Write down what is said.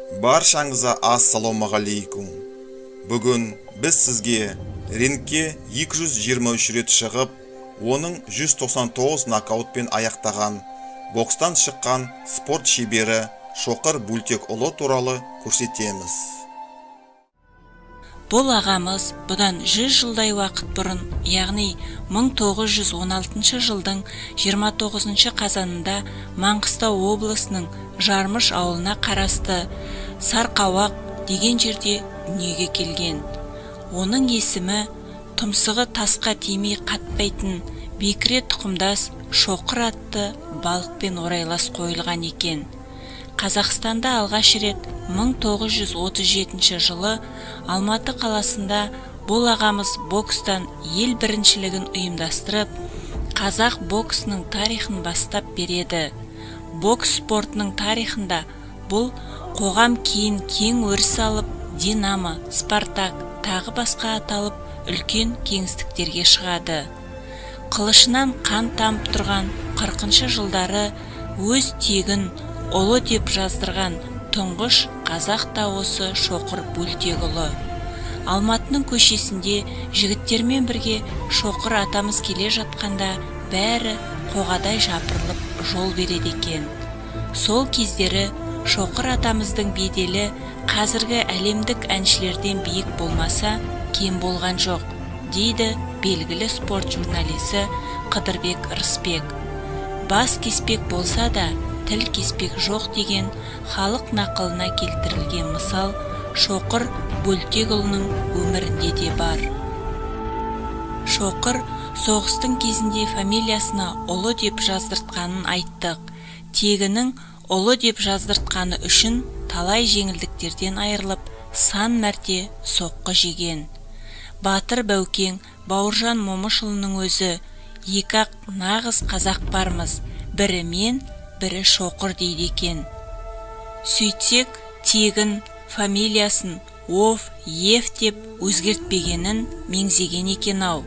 Баршаңызға ассалаумағалейкум. Бүгін біз сізге рингке 223 рет шығып, оның 199 нокаутпен аяқтаған, бокстан шыққан спорт шебері Шоқыр Бөлтекұлы туралы көрсетеміз. Бұл ағамыз бұдан 100 жылдай уақыт бұрын, яғни 1916 жылдың 29 қазанында Маңғыстау облысының Жармыш ауылына қарасты Сарқауақ деген жерде дүниеге келген. Оның есімі тұмсығы тасқа тимей қатпайтын бекіре тұқымдас Шоқыр атты балықпен орайлас қойылған екен. Қазақстанда алғаш рет 1937 жылы Алматы қаласында бұл ағамыз бокстан ел біріншілігін ұйымдастырып, қазақ боксының тарихын бастап береді. Бокс спортының тарихында бұл қоғам кейін кең өріс алып, Динамо, Спартак тағы басқа аталып, үлкен кеңістіктерге шығады. Қылышынан қан тамып тұрған 40 жылдары өз тегін ұлы деп жаздырған тұңғыш қазақ дауысы Шоқыр Бөлтекұлы. Алматының көшесінде жігіттермен бірге Шоқыр атамыз келе жатқанда бәрі қоғадай жапырылып жол береді екен. Сол кездері Шоқыр атамыздың беделі қазіргі әлемдік әншілерден биік болмаса кем болған жоқ, дейді белгілі спорт журналисі Қыдырбек Рысбек. Бас кеспек болса да тіл кеспек жоқ деген халық нақылына келтірілген мысал Шоқыр Бөлтекұлының өмірінде де бар. Шоқыр соғыстың кезінде фамилиясына ұлы деп жаздыртқанын айттық. Тегінің ұлы деп жаздыртқаны үшін талай жеңілдіктерден айырылып, сан мәрте соққы жеген. Батыр Бәукең Бауыржан Момышұлының өзі екі-ақ нағыз қазақ бармыз, бірі мен, бірі Шоқыр дейді екен. Сөйтсек, тегін фамилиясын Ев деп өзгертпегенін меңзеген екен ау.